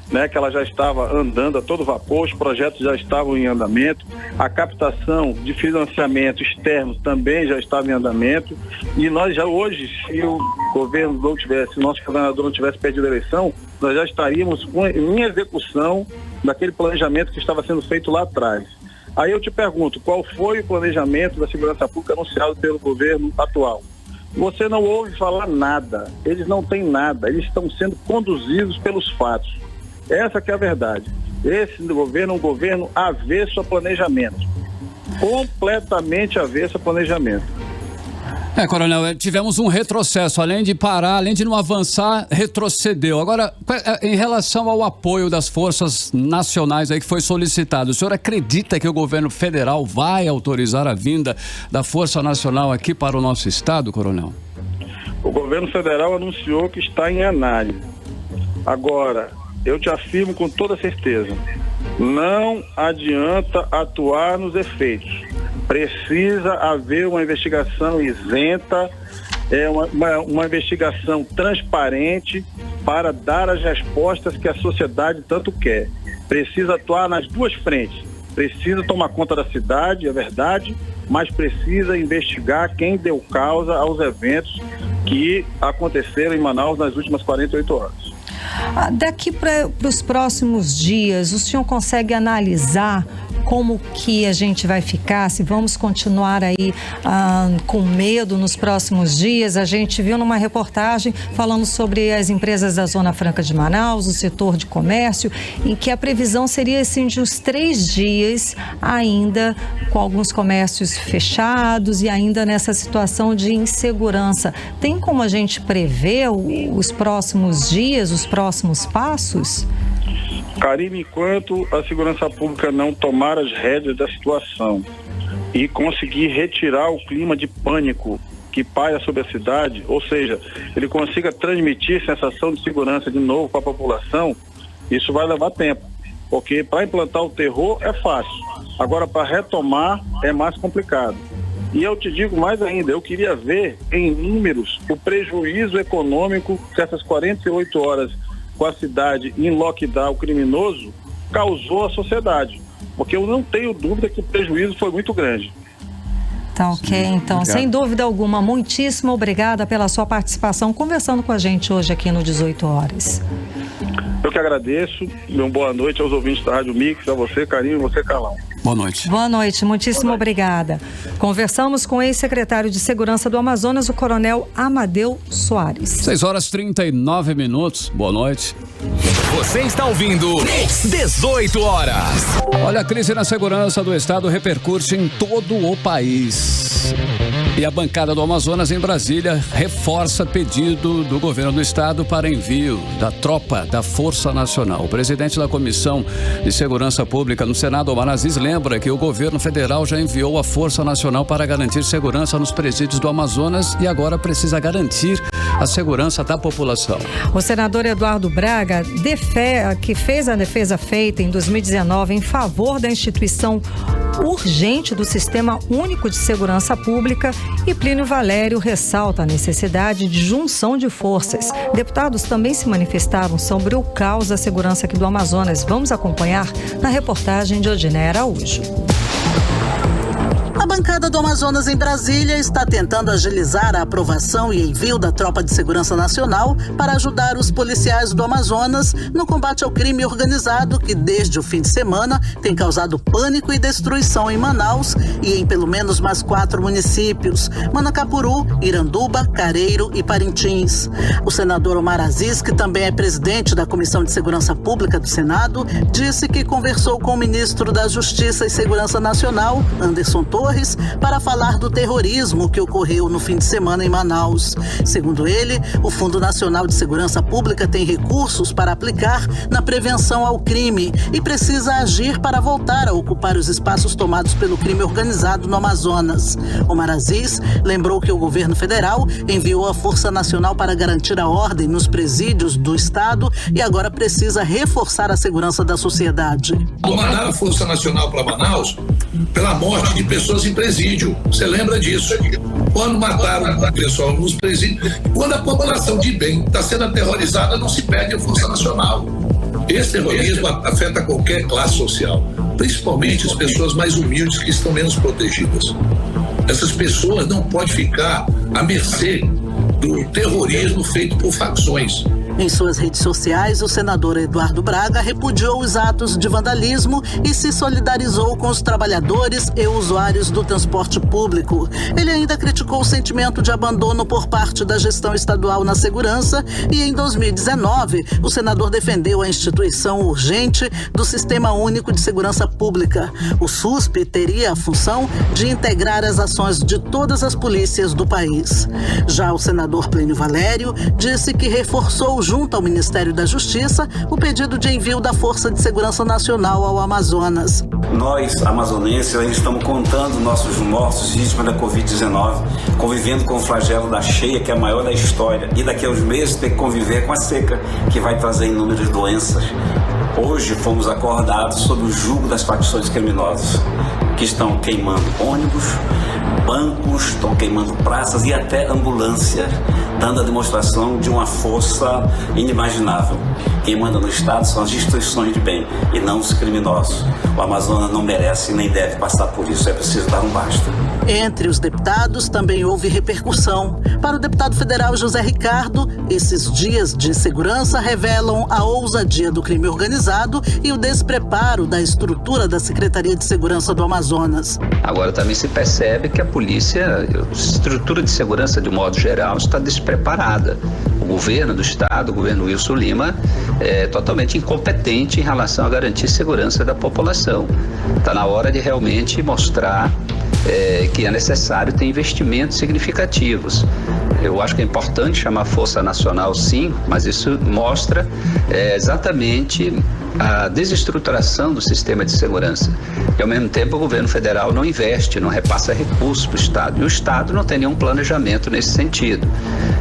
né, que ela já estava andando a todo vapor, os projetos já estavam em andamento, a captação de financiamento externo também já estava em andamento, e nós já hoje, se o governo não tivesse, se o nosso governador não tivesse perdido a eleição, nós já estaríamos em execução daquele planejamento que estava sendo feito lá atrás. Aí eu te pergunto, qual foi o planejamento da segurança pública anunciado pelo governo atual? Você não ouve falar nada, eles não têm nada, eles estão sendo conduzidos pelos fatos. Essa que é a verdade. Esse governo é um governo avesso a planejamento, completamente avesso a planejamento. Coronel, tivemos um retrocesso, além de parar, além de não avançar, retrocedeu. Agora, em relação ao apoio das forças nacionais aí que foi solicitado, o senhor acredita que o governo federal vai autorizar a vinda da Força Nacional aqui para o nosso estado, coronel? O governo federal anunciou que está em análise. Agora, eu te afirmo com toda certeza, não adianta atuar nos efeitos. Precisa haver uma investigação isenta, uma investigação transparente para dar as respostas que a sociedade tanto quer. Precisa atuar nas duas frentes. Precisa tomar conta da cidade, é verdade, mas precisa investigar quem deu causa aos eventos que aconteceram em Manaus nas últimas 48 horas. Daqui para os próximos dias, o senhor consegue analisar como que a gente vai ficar, se vamos continuar aí com medo nos próximos dias? A gente viu numa reportagem falando sobre as empresas da Zona Franca de Manaus, o setor de comércio, em que a previsão seria assim de uns 3 dias ainda com alguns comércios fechados e ainda nessa situação de insegurança. Tem como a gente prever os próximos dias, os próximos passos? Karine, enquanto a segurança pública não tomar as rédeas da situação e conseguir retirar o clima de pânico que paira sobre a cidade, ou seja, ele consiga transmitir sensação de segurança de novo para a população, isso vai levar tempo, porque para implantar o terror é fácil, agora para retomar é mais complicado. E eu te digo mais ainda, eu queria ver em números o prejuízo econômico que essas 48 horas com a cidade em lockdown criminoso causou à sociedade, porque eu não tenho dúvida que o prejuízo foi muito grande. Tá ok, então, obrigado. Sem dúvida alguma, muitíssimo obrigada pela sua participação conversando com a gente hoje aqui no 18 Horas. Eu que agradeço, uma boa noite aos ouvintes da Rádio Mix, a você, Karine, e você, Carlão. Boa noite. Boa noite, muitíssimo obrigada. Conversamos com o ex-secretário de Segurança do Amazonas, o coronel Amadeu Soares. 6h39. Boa noite. Você está ouvindo 18 Horas. Olha, a crise na segurança do estado repercute em todo o país. E a bancada do Amazonas em Brasília reforça pedido do governo do estado para envio da tropa da Força Nacional. O presidente da Comissão de Segurança Pública no Senado, Omar Aziz, lembra que o governo federal já enviou a Força Nacional para garantir segurança nos presídios do Amazonas e agora precisa garantir a segurança da população. O senador Eduardo Braga, que fez a defesa feita em 2019 em favor da instituição urgente do Sistema Único de Segurança Pública, e Plínio Valério ressalta a necessidade de junção de forças. Deputados também se manifestaram sobre o caos da segurança aqui do Amazonas. Vamos acompanhar na reportagem de Odiné Araújo. bancada do Amazonas em Brasília está tentando agilizar a aprovação e envio da Tropa de Segurança Nacional para ajudar os policiais do Amazonas no combate ao crime organizado que, desde o fim de semana, tem causado pânico e destruição em Manaus e em pelo menos mais 4 municípios: Manacapuru, Iranduba, Careiro e Parintins. O senador Omar Aziz, que também é presidente da Comissão de Segurança Pública do Senado, disse que conversou com o ministro da Justiça e Segurança Nacional, Anderson Torres, para falar do terrorismo que ocorreu no fim de semana em Manaus. Segundo ele, o Fundo Nacional de Segurança Pública tem recursos para aplicar na prevenção ao crime e precisa agir para voltar a ocupar os espaços tomados pelo crime organizado no Amazonas. Omar Aziz lembrou que o governo federal enviou a Força Nacional para garantir a ordem nos presídios do estado e agora precisa reforçar a segurança da sociedade. Mandaram a Força Nacional para Manaus pela morte de pessoas em presídio. Você lembra disso? Quando mataram o pessoal nos presídios, quando a população de bem está sendo aterrorizada, não se pede a Força Nacional. Esse terrorismo afeta qualquer classe social, principalmente as pessoas mais humildes que estão menos protegidas. Essas pessoas não podem ficar à mercê do terrorismo feito por facções. Em suas redes sociais, o senador Eduardo Braga repudiou os atos de vandalismo e se solidarizou com os trabalhadores e usuários do transporte público. Ele ainda criticou o sentimento de abandono por parte da gestão estadual na segurança e, em 2019, o senador defendeu a instituição urgente do Sistema Único de Segurança Pública. O SUSP teria a função de integrar as ações de todas as polícias do país. Já o senador Plínio Valério disse que reforçou junto ao Ministério da Justiça o pedido de envio da Força de Segurança Nacional ao Amazonas. Nós, amazonenses, estamos contando nossos mortos vítimas da Covid-19, convivendo com o flagelo da cheia, que é a maior da história, e daqui a uns meses ter que conviver com a seca, que vai trazer inúmeras doenças. Hoje fomos acordados sob o jugo das facções criminosas, que estão queimando ônibus, bancos, estão queimando praças e até ambulâncias, dando a demonstração de uma força inimaginável. Quem manda no Estado são as instituições de bem e não os criminosos. O Amazonas não merece nem deve passar por isso, é preciso dar um basta. Entre os deputados também houve repercussão. Para o deputado federal José Ricardo, esses dias de segurança revelam a ousadia do crime organizado e o despreparo da estrutura da Secretaria de Segurança do Amazonas. Agora também se percebe que a polícia, a estrutura de segurança de modo geral, está despreparada. O governo do estado, o governo Wilson Lima, é totalmente incompetente em relação a garantir segurança da população. Está na hora de realmente mostrar que é necessário ter investimentos significativos. Eu acho que é importante chamar a Força Nacional, sim, mas isso mostra exatamente a desestruturação do sistema de segurança. E, ao mesmo tempo, o governo federal não investe, não repassa recursos para o Estado. E o Estado não tem nenhum planejamento nesse sentido.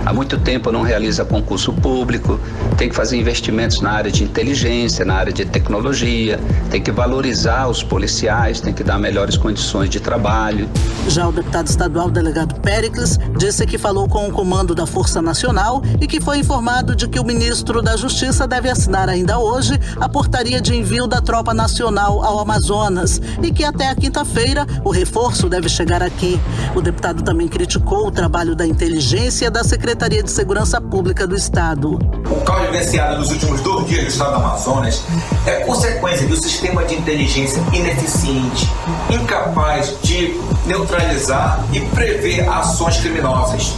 Há muito tempo não realiza concurso público, tem que fazer investimentos na área de inteligência, na área de tecnologia, tem que valorizar os policiais, tem que dar melhores condições de trabalho. Já o deputado estadual delegado Péricles disse que falou com o comando da Força Nacional e que foi informado de que o ministro da Justiça deve assinar ainda hoje a portaria de envio da Tropa Nacional ao Amazonas e que até a quinta-feira o reforço deve chegar aqui. O deputado também criticou o trabalho da inteligência da Secretaria de Segurança Pública do Estado. O caos vivenciado nos últimos 2 dias no estado do Amazonas é consequência do sistema de inteligência ineficiente, incapaz de neutralizar e prever ações criminosas.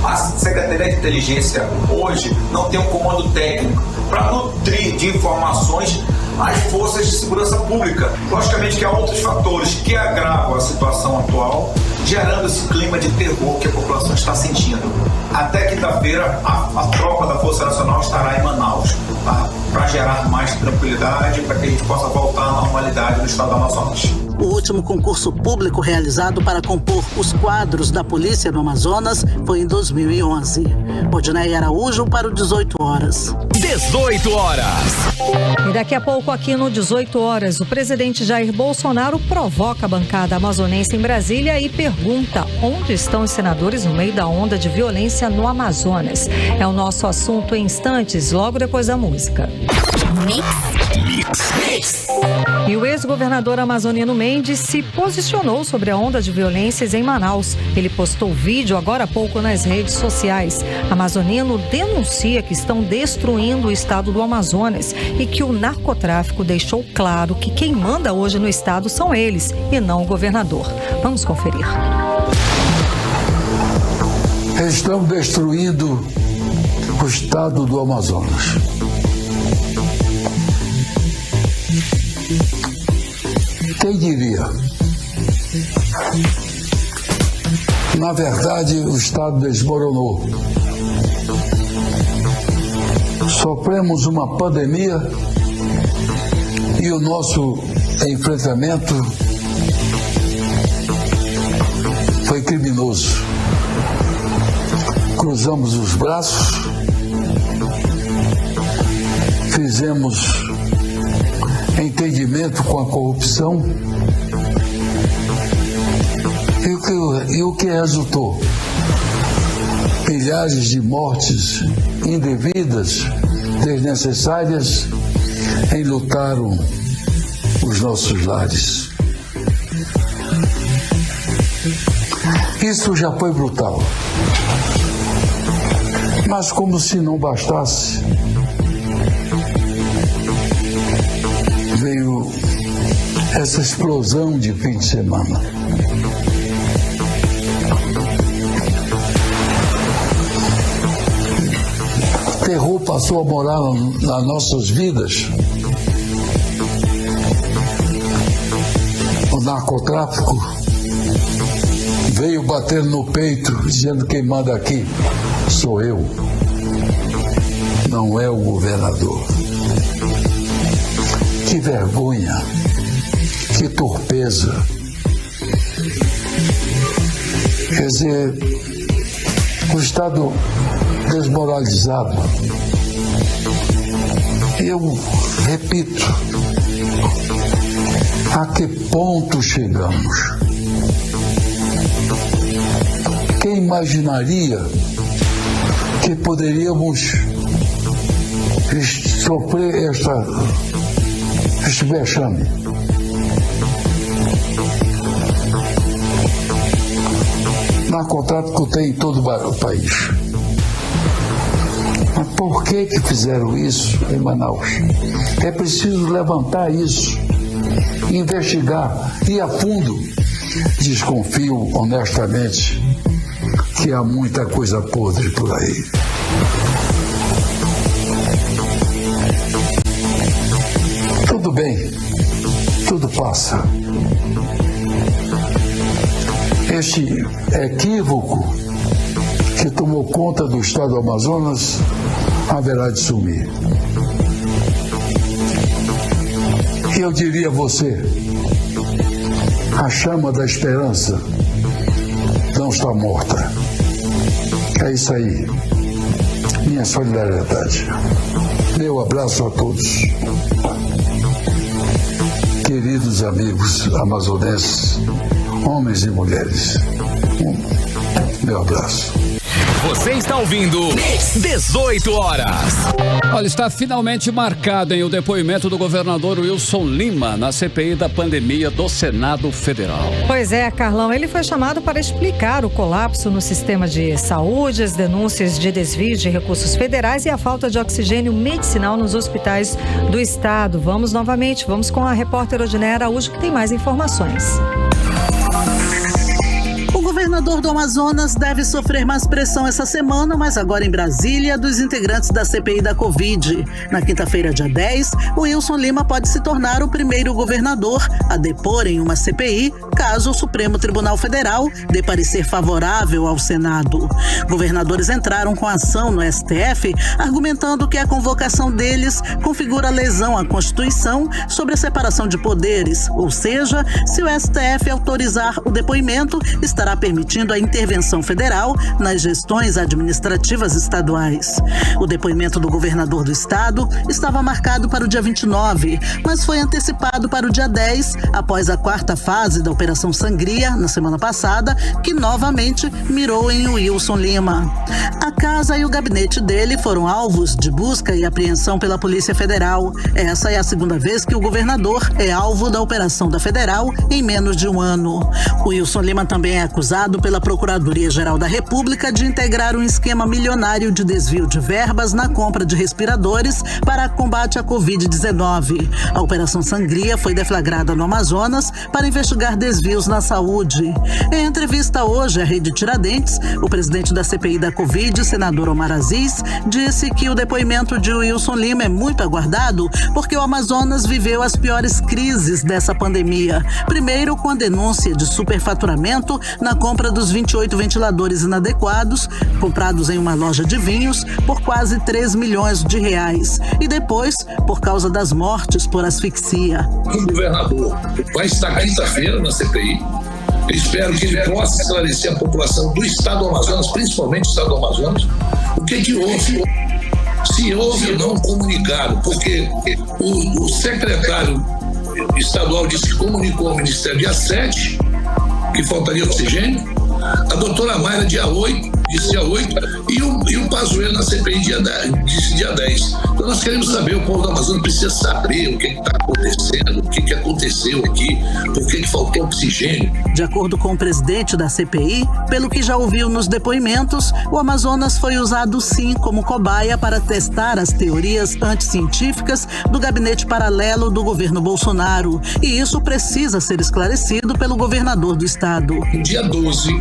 A Secretaria de Inteligência hoje não tem um comando técnico para nutrir de informações as forças de segurança pública. Logicamente que há outros fatores que agravam a situação atual, gerando esse clima de terror que a população está sentindo. Até quinta-feira, a tropa da Força Nacional estará em Manaus, para gerar mais tranquilidade, para que a gente possa voltar à normalidade no estado do Amazonas. O último concurso público realizado para compor os quadros da Polícia no Amazonas foi em 2011. Odinei Araújo para o 18 horas. 18 horas. E daqui a pouco aqui no 18 horas, o presidente Jair Bolsonaro provoca a bancada amazonense em Brasília e pergunta onde estão os senadores no meio da onda de violência no Amazonas. É o nosso assunto em instantes, logo depois da música. Mix Mix. E o ex-governador amazoniano Mendes se posicionou sobre a onda de violências em Manaus. Ele postou vídeo agora há pouco nas redes sociais. Amazoniano denuncia que estão destruindo o estado do Amazonas e que o narcotráfico deixou claro que quem manda hoje no estado são eles e não o governador. Vamos conferir. Estão destruindo o estado do Amazonas. Quem diria? Na verdade, o estado desmoronou. Sofremos uma pandemia e o nosso enfrentamento foi criminoso. Cruzamos os braços, fizemos entendimento com a corrupção e o que resultou? Milhares de mortes indevidas, desnecessárias, enlutaram os nossos lares. Isso já foi brutal. Mas como se não bastasse, veio essa explosão de fim de semana. O terror passou a morar nas nossas vidas. O narcotráfico veio batendo no peito, dizendo: quem manda aqui sou eu, não é o governador. Que vergonha, que torpeza. Quer dizer, o Estado desmoralizado. Eu repito, a que ponto chegamos? Quem imaginaria que poderíamos sofrer este vexame? Narcotráfico tem em todo o país. Mas por que fizeram isso em Manaus? É preciso levantar isso, investigar, ir a fundo. Desconfio, honestamente, que há muita coisa podre por aí. Tudo bem, tudo passa. Este equívoco que tomou conta do estado do Amazonas haverá de sumir. E eu diria a você, a chama da esperança não está morta. É isso aí. Minha solidariedade. Meu abraço a todos. Queridos amigos amazonenses, homens e mulheres, meu abraço. Você está ouvindo 18 horas. Olha, está finalmente marcado o depoimento do governador Wilson Lima na CPI da pandemia do Senado Federal. Pois é, Carlão, ele foi chamado para explicar o colapso no sistema de saúde, as denúncias de desvio de recursos federais e a falta de oxigênio medicinal nos hospitais do estado. Vamos com a repórter Odiné Araújo, que tem mais informações. O governador do Amazonas deve sofrer mais pressão essa semana, mas agora em Brasília, dos integrantes da CPI da Covid. Na quinta-feira, dia 10, o Wilson Lima pode se tornar o primeiro governador a depor em uma CPI, caso o Supremo Tribunal Federal dê parecer favorável ao Senado. Governadores entraram com ação no STF, argumentando que a convocação deles configura lesão à Constituição sobre a separação de poderes, ou seja, se o STF autorizar o depoimento, estará permitindo a intervenção federal nas gestões administrativas estaduais. O depoimento do governador do estado estava marcado para o dia 29, mas foi antecipado para o dia 10, após a quarta fase da Operação Sangria, na semana passada, que novamente mirou em Wilson Lima. A casa e o gabinete dele foram alvos de busca e apreensão pela Polícia Federal. Essa é a segunda vez que o governador é alvo da operação da Federal em menos de um ano. O Wilson Lima também é acusado pela Procuradoria-Geral da República de integrar um esquema milionário de desvio de verbas na compra de respiradores para combate à Covid-19. A Operação Sangria foi deflagrada no Amazonas para investigar desvios na saúde. Em entrevista hoje à Rede Tiradentes, o presidente da CPI da Covid, senador Omar Aziz, disse que o depoimento de Wilson Lima é muito aguardado porque o Amazonas viveu as piores crises dessa pandemia. Primeiro, com a denúncia de superfaturamento na compra dos 28 ventiladores inadequados, comprados em uma loja de vinhos, por quase 3 milhões de reais. E depois, por causa das mortes por asfixia. O governador vai estar quinta-feira na CPI. Eu espero que ele possa esclarecer a população do estado do Amazonas, principalmente do estado do Amazonas, o que houve. Se houve ou não comunicado, porque o secretário estadual disse que comunicou ao Ministério dia 7, que faltaria oxigênio, a doutora Mayra disse dia 8, e o Pazuello na CPI disse dia 10. Então nós queremos saber, o povo do Amazonas precisa saber o que está acontecendo, o que aconteceu aqui, por que faltou oxigênio. De acordo com o presidente da CPI, pelo que já ouviu nos depoimentos, o Amazonas foi usado sim como cobaia para testar as teorias anticientíficas do gabinete paralelo do governo Bolsonaro. E isso precisa ser esclarecido pelo governador do estado. No dia 12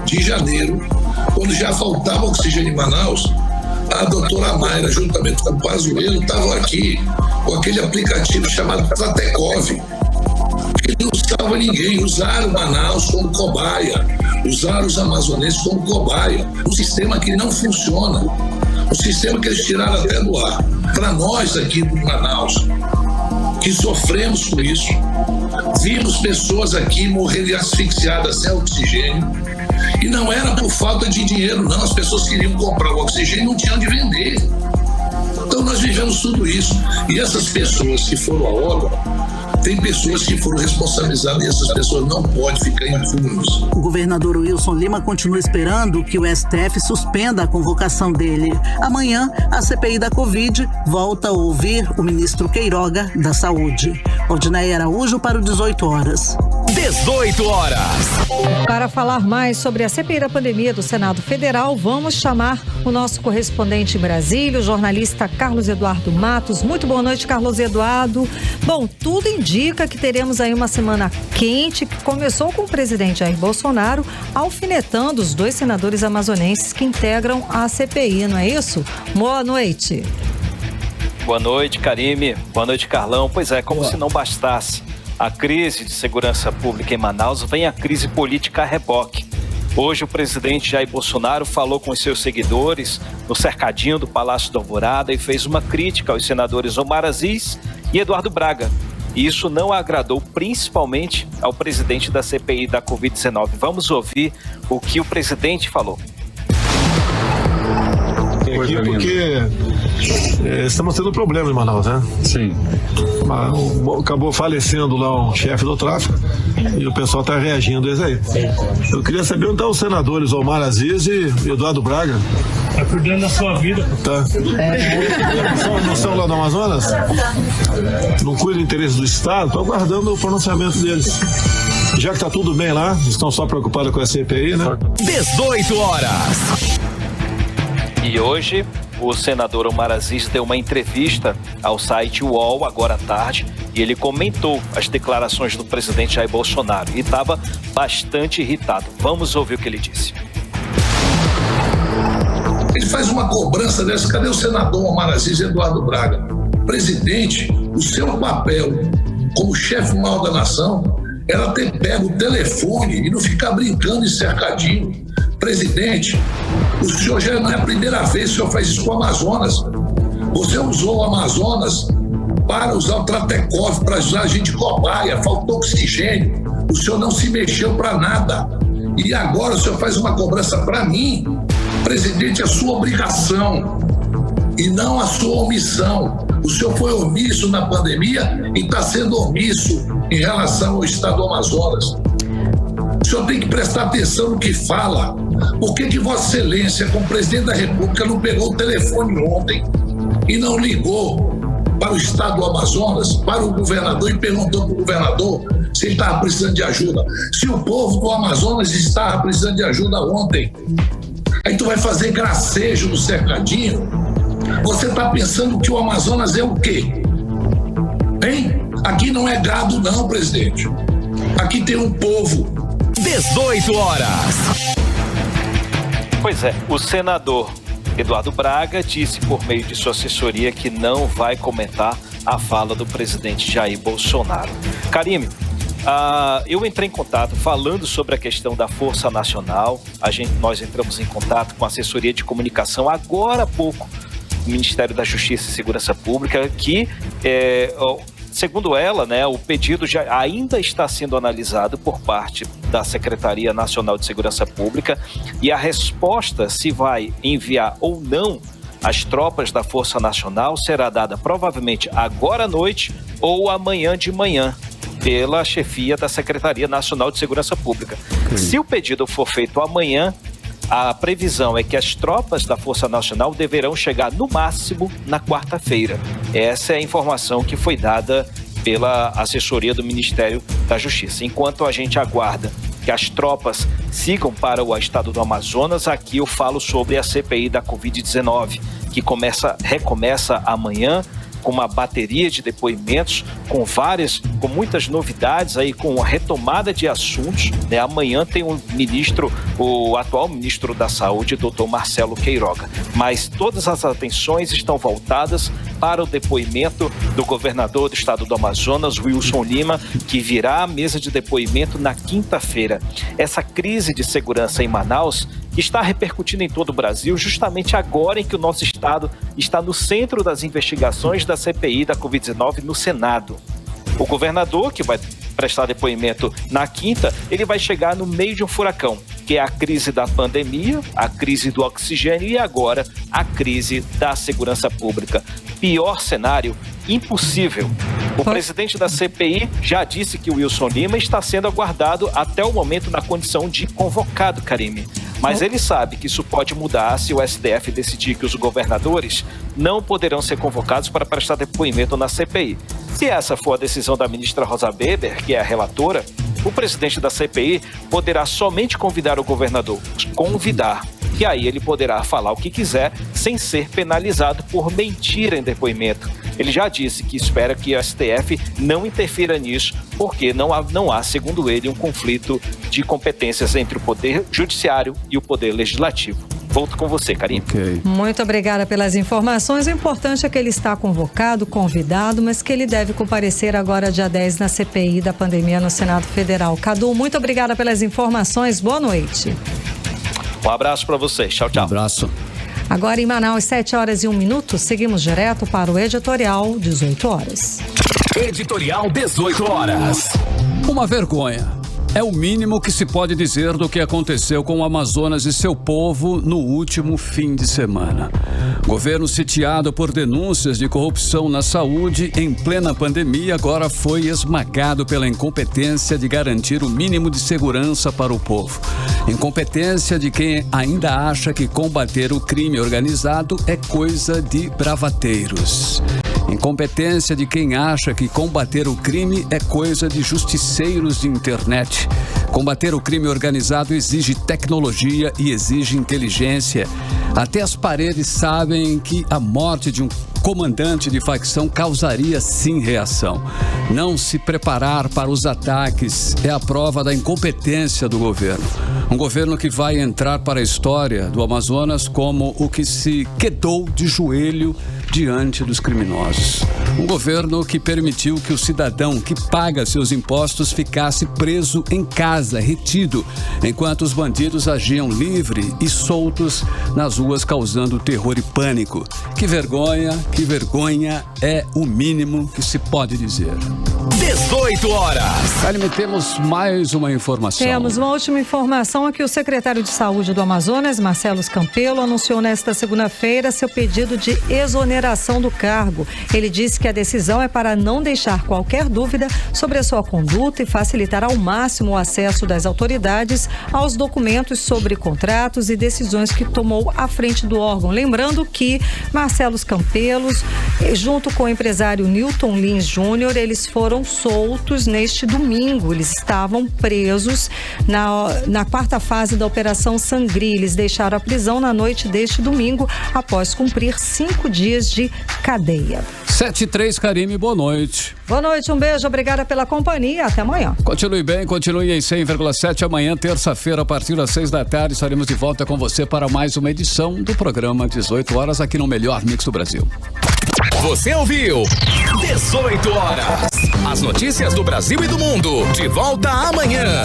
de janeiro, quando já faltava oxigênio em Manaus, a doutora Mayra, juntamente com o Pazuello, estavam aqui com aquele aplicativo chamado Tratecov, que não salva ninguém. Usaram Manaus como cobaia, usaram os amazonenses como cobaia. Um sistema que não funciona, um sistema que eles tiraram até do ar. Para nós aqui do Manaus, que sofremos com isso, vimos pessoas aqui morrerem asfixiadas sem oxigênio. E não era por falta de dinheiro, não. As pessoas queriam comprar o oxigênio e não tinham de vender. Então nós vivemos tudo isso. E essas pessoas que foram à obra, tem pessoas que foram responsabilizadas e essas pessoas não podem ficar impunes. O governador Wilson Lima continua esperando que o STF suspenda a convocação dele. Amanhã, a CPI da Covid volta a ouvir o ministro Queiroga da Saúde. Odinaia Araújo para o 18 horas. 18 horas. Para falar mais sobre a CPI da pandemia do Senado Federal, vamos chamar o nosso correspondente em Brasília, o jornalista Carlos Eduardo Matos. Muito boa noite, Carlos Eduardo. Bom, tudo indica que teremos aí uma semana quente, que começou com o presidente Jair Bolsonaro alfinetando os 2 senadores amazonenses que integram a CPI, não é isso? Boa noite. Boa noite, Karime. Boa noite, Carlão. Pois é, como se não bastasse a crise de segurança pública em Manaus, vem a crise política a reboque. Hoje o presidente Jair Bolsonaro falou com os seus seguidores no cercadinho do Palácio da Alvorada e fez uma crítica aos senadores Omar Aziz e Eduardo Braga. E isso não agradou principalmente ao presidente da CPI da Covid-19. Vamos ouvir o que o presidente falou. Aqui porque estamos tendo problema em Manaus, né? Sim. Acabou falecendo lá um chefe do tráfico e o pessoal está reagindo a isso aí. Eu queria saber onde estão os senadores Omar Aziz e Eduardo Braga. Tá cuidando da sua vida. Tá. Não são lá no Amazonas? Não cuidam do interesse do Estado? Estou aguardando o pronunciamento deles. Já que está tudo bem lá, estão só preocupados com a CPI, né? 18 horas. E hoje, o senador Omar Aziz deu uma entrevista ao site UOL, agora à tarde, e ele comentou as declarações do presidente Jair Bolsonaro e estava bastante irritado. Vamos ouvir o que ele disse. Ele faz uma cobrança dessa, cadê o senador Omar Aziz e Eduardo Braga? Presidente, o seu papel como chefe maior da nação era ter pego o telefone e não ficar brincando em cercadinho. Presidente, o senhor já não é a primeira vez que o senhor faz isso com o Amazonas. Você usou o Amazonas para usar o Tratecov, para usar a gente cobaia, faltou oxigênio. O senhor não se mexeu para nada. E agora o senhor faz uma cobrança para mim. Presidente, é a sua obrigação e não a sua omissão. O senhor foi omisso na pandemia e está sendo omisso em relação ao estado do Amazonas. O senhor tem que prestar atenção no que fala. Por que Vossa Excelência, como presidente da República, não pegou o telefone ontem e não ligou para o estado do Amazonas, para o governador, e perguntou para o governador se ele estava precisando de ajuda? Se o povo do Amazonas estava precisando de ajuda ontem, aí tu vai fazer gracejo no cercadinho? Você está pensando que o Amazonas é o quê? Hein? Aqui não é gado não, presidente. Aqui tem um povo. 18 horas. Pois é, o senador Eduardo Braga disse por meio de sua assessoria que não vai comentar a fala do presidente Jair Bolsonaro. Karime, eu entrei em contato falando sobre a questão da Força Nacional. Nós entramos em contato com a assessoria de comunicação agora há pouco do Ministério da Justiça e Segurança Pública, que, segundo ela, né, o pedido já ainda está sendo analisado por parte da Secretaria Nacional de Segurança Pública, e a resposta se vai enviar ou não as tropas da Força Nacional será dada provavelmente agora à noite ou amanhã de manhã pela chefia da Secretaria Nacional de Segurança Pública. Se o pedido for feito amanhã, a previsão é que as tropas da Força Nacional deverão chegar no máximo na quarta-feira. Essa é a informação que foi dada pela assessoria do Ministério da Justiça. Enquanto a gente aguarda que as tropas sigam para o estado do Amazonas, aqui eu falo sobre a CPI da Covid-19, que recomeça amanhã, com uma bateria de depoimentos, com muitas novidades aí, com a retomada de assuntos, né? Amanhã tem o atual ministro da Saúde, doutor Marcelo Queiroga. Mas todas as atenções estão voltadas para o depoimento do governador do estado do Amazonas, Wilson Lima, que virá à mesa de depoimento na quinta-feira. Essa crise de segurança em Manaus está repercutindo em todo o Brasil, justamente agora em que o nosso estado está no centro das investigações da CPI da Covid-19 no Senado. O governador, que vai prestar depoimento na quinta, ele vai chegar no meio de um furacão, que é a crise da pandemia, a crise do oxigênio e agora a crise da segurança pública. Pior cenário impossível. O presidente da CPI já disse que o Wilson Lima está sendo aguardado até o momento na condição de convocado, Karime. Mas ele sabe que isso pode mudar se o STF decidir que os governadores não poderão ser convocados para prestar depoimento na CPI. Se essa for a decisão da ministra Rosa Weber, que é a relatora, o presidente da CPI poderá somente convidar o governador, e aí ele poderá falar o que quiser sem ser penalizado por mentira em depoimento. Ele já disse que espera que o STF não interfira nisso, porque não há, segundo ele, um conflito de competências entre o Poder Judiciário e o Poder Legislativo. Volto com você, Karime. Okay. Muito obrigada pelas informações. O importante é que ele está convidado, mas que ele deve comparecer agora, dia 10, na CPI da pandemia no Senado Federal. Cadu, muito obrigada pelas informações. Boa noite. Um abraço para vocês. Tchau, tchau. Um abraço. Agora em Manaus, 7 horas e 1 minuto, seguimos direto para o Editorial 18 horas. Editorial 18 horas. Uma vergonha. É o mínimo que se pode dizer do que aconteceu com o Amazonas e seu povo no último fim de semana. Governo sitiado por denúncias de corrupção na saúde em plena pandemia agora foi esmagado pela incompetência de garantir o mínimo de segurança para o povo. Incompetência de quem ainda acha que combater o crime organizado é coisa de bravateiros. Incompetência de quem acha que combater o crime é coisa de justiceiros de internet. Combater o crime organizado exige tecnologia e exige inteligência. Até as paredes sabem que a morte de um comandante de facção causaria sim reação. Não se preparar para os ataques é a prova da incompetência do governo. Um governo que vai entrar para a história do Amazonas como o que se quedou de joelho diante dos criminosos. Um governo que permitiu que o cidadão que paga seus impostos ficasse preso em casa, retido, enquanto os bandidos agiam livre e soltos nas ruas, causando terror e pânico. Que vergonha é o mínimo que se pode dizer. 18 horas. Karime, temos mais uma informação. Temos uma última informação aqui. O secretário de Saúde do Amazonas, Marcelo Campelo, anunciou nesta segunda-feira seu pedido de exoneração do cargo. Ele disse que a decisão é para não deixar qualquer dúvida sobre a sua conduta e facilitar ao máximo o acesso das autoridades aos documentos sobre contratos e decisões que tomou à frente do órgão. Lembrando que Marcelo Campelo, junto com o empresário Newton Lins Júnior, eles foram soltos neste domingo. Eles estavam presos na quarta fase da Operação Sangri. Eles deixaram a prisão na noite deste domingo após cumprir 5 dias de cadeia. 7:03, Karime, boa noite. Boa noite, um beijo, obrigada pela companhia, até amanhã. Continue bem, continue em 100,7. Amanhã, terça-feira, a partir das 6 da tarde, estaremos de volta com você para mais uma edição do programa 18 horas aqui no Melhor Mix do Brasil. Você ouviu 18 horas. As notícias do Brasil e do mundo. De volta amanhã.